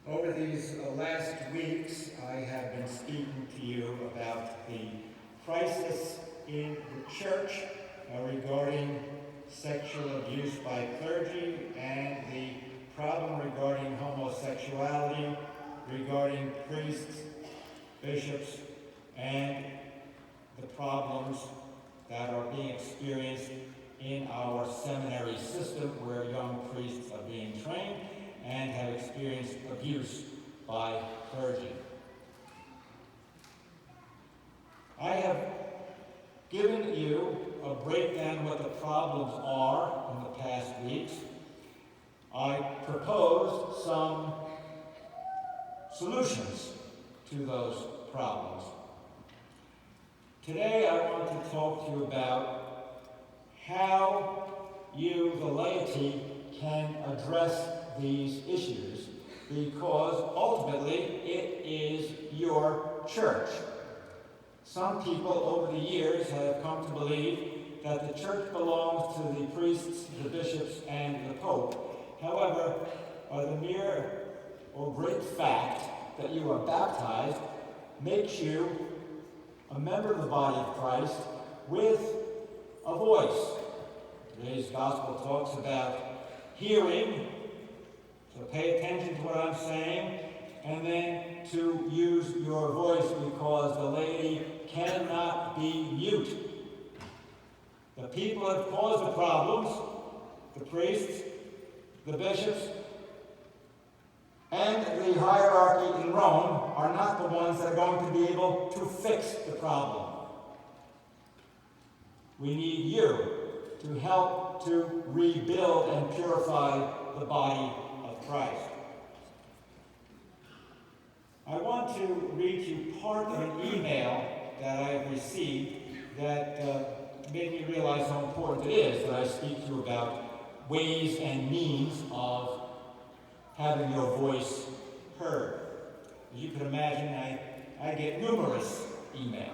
Over these last weeks, I have been speaking to you about the crisis in the church regarding sexual abuse by clergy and the problem regarding homosexuality, regarding priests, bishops, and the problems that are being experienced in our seminary system where young priests are being trained and have experienced abuse by clergy. I have given you a breakdown of what the problems are in the past weeks. I proposed some solutions to those problems. Today I want to talk to you about how you, the laity, can address these issues, because ultimately it is your church. Some people over the years have come to believe that the church belongs to the priests, the bishops, and the Pope. However, by the mere or great fact that you are baptized makes you a member of the body of Christ with a voice. Today's gospel talks about hearing, so pay attention to what I'm saying, and then to use your voice, because the laity cannot be mute. The people that cause the problems, the priests, the bishops, and the hierarchy in Rome are not the ones that are going to be able to fix the problem. We need you to help to rebuild and purify the body of Christ. I want to read you part of an email that I have received that made me realize how important it is that I speak to you about ways and means of having your voice heard. As you can imagine, I get numerous emails.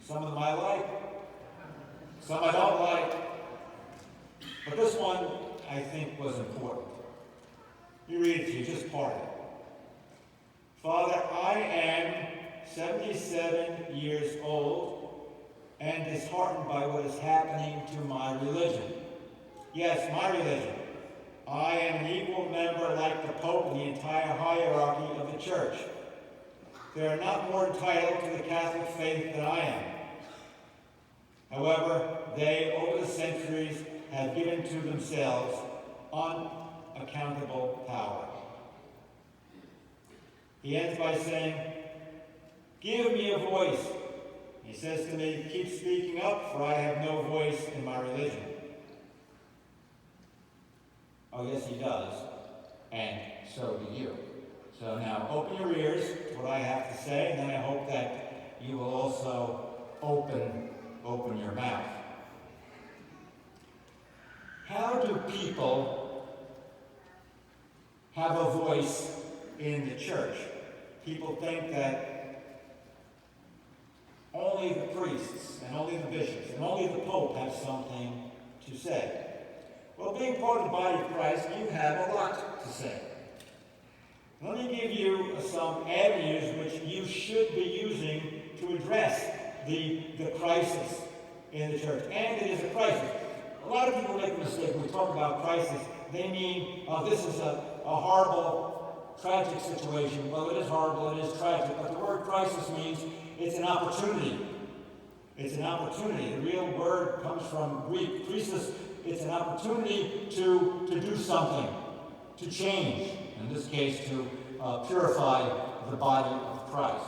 Some of them I like, some I don't like, but this one I think was important. Let me read it to you, just part of it. Father, I am 77 years old and disheartened by what is happening to my religion. Yes, my religion. I am an equal member, like the Pope, in the entire hierarchy of the Church. They are not more entitled to the Catholic faith than I am. However, they, over the centuries, have given to themselves unaccountable power. He ends by saying, give me a voice. He says to me, keep speaking up, for I have no voice in my religion. Oh, yes, he does, and so do you. So now, open your ears to what I have to say, and then I hope that you will also open your mouth. How do people have a voice in the church? People think that only the priests and only the bishops and only the Pope have something to say. Well, being part of the body of Christ, you have a lot to say. Let me give you some avenues which you should be using to address the crisis in the church. And it is a crisis. A lot of people make a mistake when we talk about crisis. They mean, this is a horrible, tragic situation. Well, it is horrible, it is tragic, but the word crisis means it's an opportunity. It's an opportunity. The real word comes from Greek, krisis. It's an opportunity to do something, to change. In this case, to purify the body of Christ.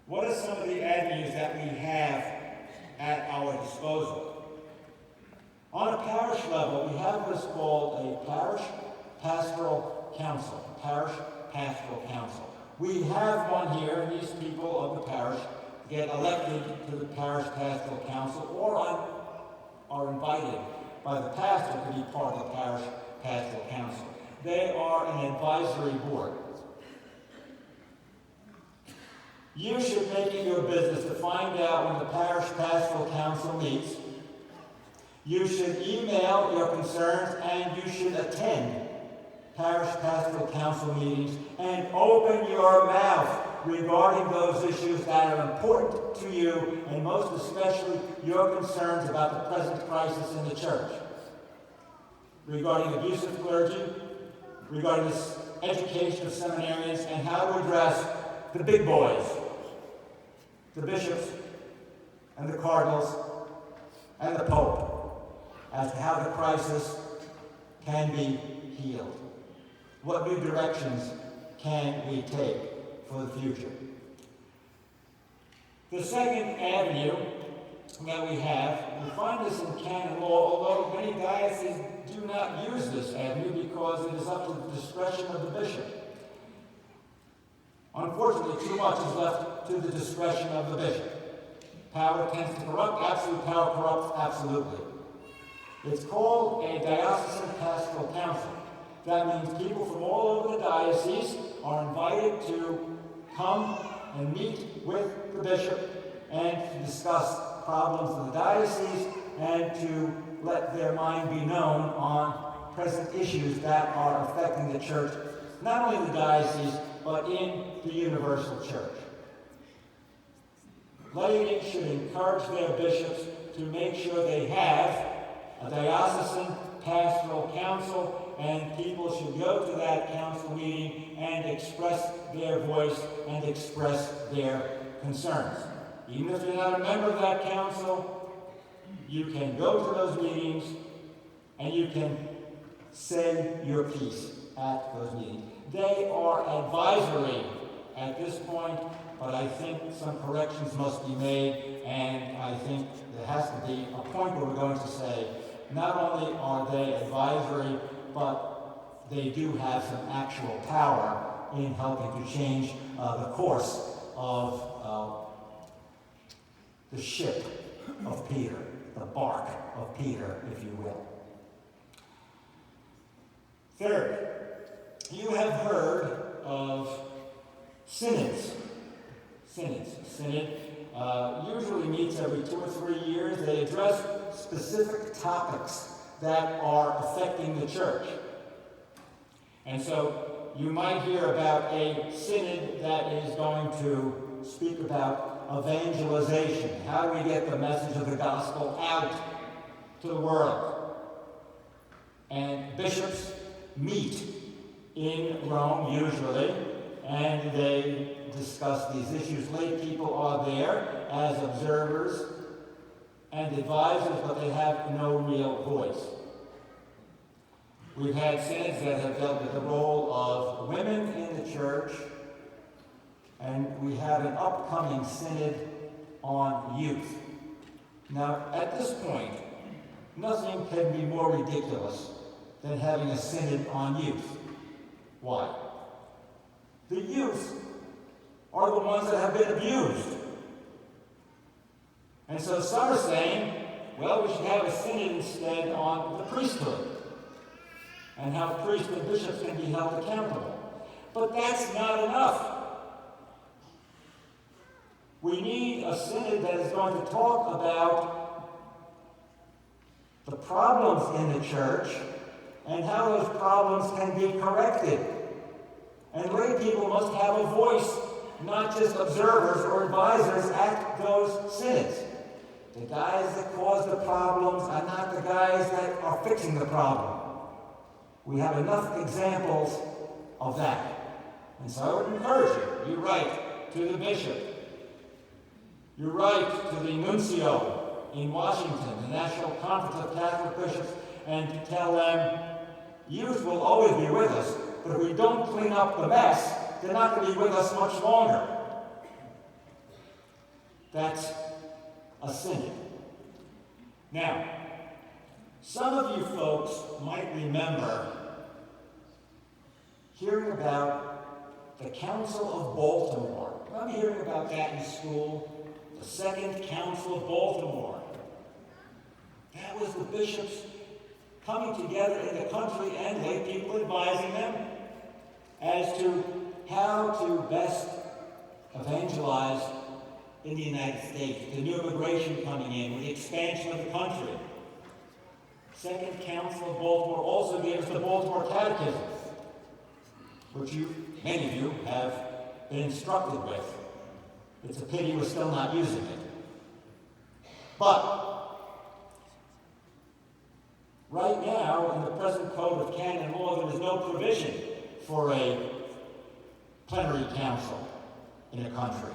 What are some of the avenues that we have at our disposal? On a parish level, we have what is called a parish pastoral council. Parish pastoral council. We have one here, and these people of the parish get elected to the parish pastoral council or are invited by the pastor to be part of the parish pastoral council. They are an advisory board. You should make it your business to find out when the parish pastoral council meets. You should email your concerns, and you should attend parish pastoral council meetings and open your mouth regarding those issues that are important to you, and most especially your concerns about the present crisis in the church. Regarding abuse of clergy, regarding the education of seminarians, and how to address the big boys, the bishops and the cardinals and the Pope, as to how the crisis can be healed. What new directions can we take for the future? The second avenue that we have, we find this in canon law, although many dioceses do not use this avenue because it is up to the discretion of the bishop. Unfortunately, too much is left to the discretion of the bishop. Power tends to corrupt. Absolute power corrupts absolutely. It's called a diocesan pastoral council. That means people from all over the diocese are invited to come and meet with the bishop and to discuss problems of the diocese and to let their mind be known on present issues that are affecting the church, not only the diocese, but in the universal church. Laity should encourage their bishops to make sure they have a diocesan pastoral council, and people should go to that council meeting and express their voice and express their concerns. Even if you're not a member of that council, you can go to those meetings and you can say your piece at those meetings. They are advisory at this point, but I think some corrections must be made, and I think there has to be a point where we're going to say, not only are they advisory, but they do have some actual power in helping to change the course of the ship of Peter, the bark of Peter, if you will. Third, you have heard of synods. Synod usually meets every 2 or 3 years. They address specific topics that are affecting the church. And so you might hear about a synod that is going to speak about evangelization. How do we get the message of the gospel out to the world? And bishops meet in Rome usually, and they discuss these issues. Lay people are there as observers and advisors, but they have no real voice. We've had synods that have dealt with the role of women in the church, and we have an upcoming synod on youth. Now, at this point, nothing can be more ridiculous than having a synod on youth. Why? The youth are the ones that have been abused. And so some are saying, well, we should have a synod instead on the priesthood and how priests and bishops can be held accountable. But that's not enough. We need a synod that is going to talk about the problems in the church and how those problems can be corrected. And lay people must have a voice, not just observers or advisors at those synods. The guys that cause the problems are not the guys that are fixing the problem. We have enough examples of that. And so I would encourage you. You write to the bishop. You write to the nuncio in Washington, the National Conference of Catholic Bishops, and tell them, youth will always be with us, but if we don't clean up the mess, they're not going to be with us much longer. That's a synod. Now, some of you folks might remember hearing about the Council of Baltimore. Remember hearing about that in school? The Second Council of Baltimore. That was the bishops coming together in the country and lay people advising them as to how to best evangelize in the United States, the new immigration coming in, with the expansion of the country. Second Council of Baltimore also gave us the Baltimore Catechism, which many of you have been instructed with. It's a pity we're still not using it. But right now, in the present Code of Canon Law, there is no provision for a plenary council in a country.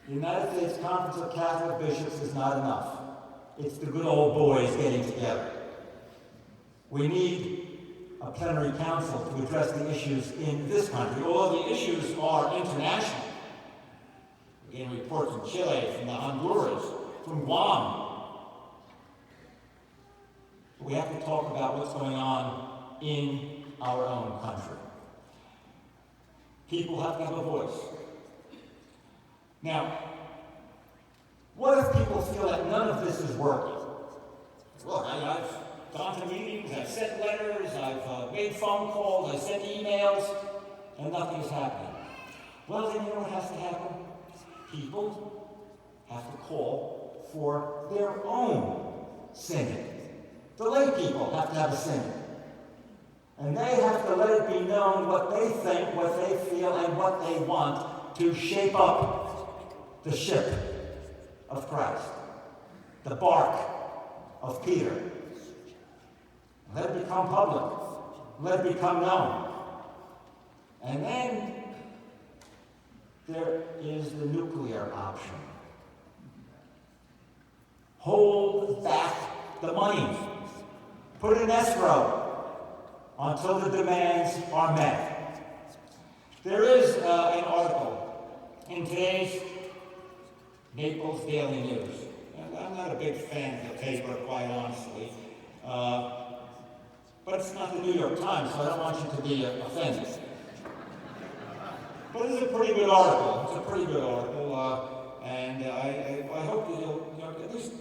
The United States Conference of Catholic Bishops is not enough. It's the good old boys getting together. We need a plenary council to address the issues in this country, although the issues are international. We're getting reports from Chile, from the Honduras, from Guam. We have to talk about what's going on in our own country. People have to have a voice. Now, what if people feel that none of this is working? Look, I've gone to meetings, I've sent letters, I've made phone calls, I've sent emails, and nothing is happening. Well, then you know what has to happen? People have to call for their own synod. The lay people have to have a synod. And they have to let it be known what they think, what they feel, and what they want to shape up the ship of Christ, the bark of Peter. Let it become public. Let it become known. And then there is the nuclear option. Hold back the money. Put it in escrow until the demands are met. There is an article in today's Naples Daily News. And I'm not a big fan of the paper, quite honestly. But it's not the New York Times, so I don't want you to be offended. But it's a pretty good article. It's a pretty good article. And I hope that you'll at least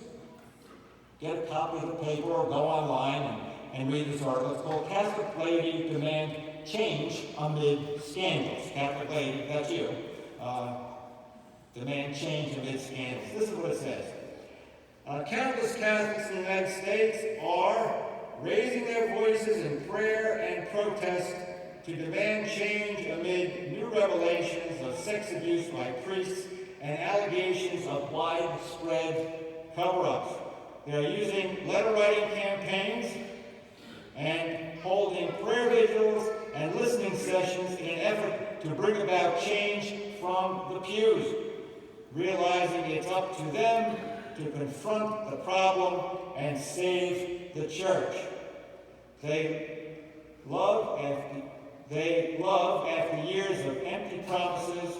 get a copy of the paper or go online and read this article. It's called Catholic Laity Demand Change Amid Scandals. Catholic laity, that's you. Demand change amid scandals. This is what it says. Countless Catholics in the United States are raising their voices in prayer and protest to demand change amid new revelations of sex abuse by priests and allegations of widespread cover-ups. They are using letter-writing campaigns and holding prayer vigils and listening sessions in an effort to bring about change from the pews, realizing it's up to them to confront the problem and save the church. They love after years of empty promises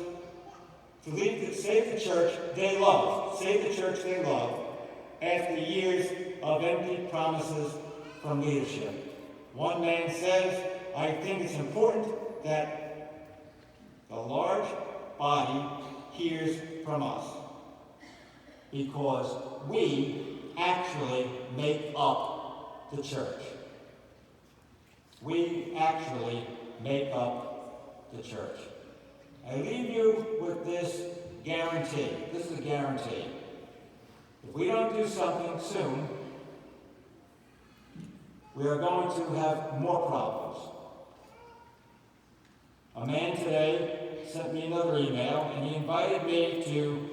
to save the church they love. Save the church they love after years of empty promises from leadership. One man says, I think it's important that the large body hears from us because we actually make up the church. We actually make up the church. I leave you with this guarantee. This is a guarantee. If we don't do something soon, we are going to have more problems. A man today sent me another email, and he invited me to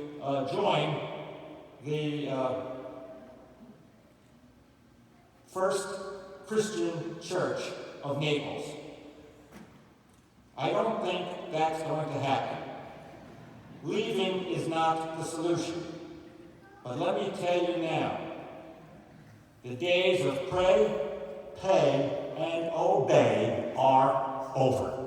join the First Christian Church of Naples. I don't think that's going to happen. Leaving is not the solution. But let me tell you now, the days of pray, pay, and obey are over.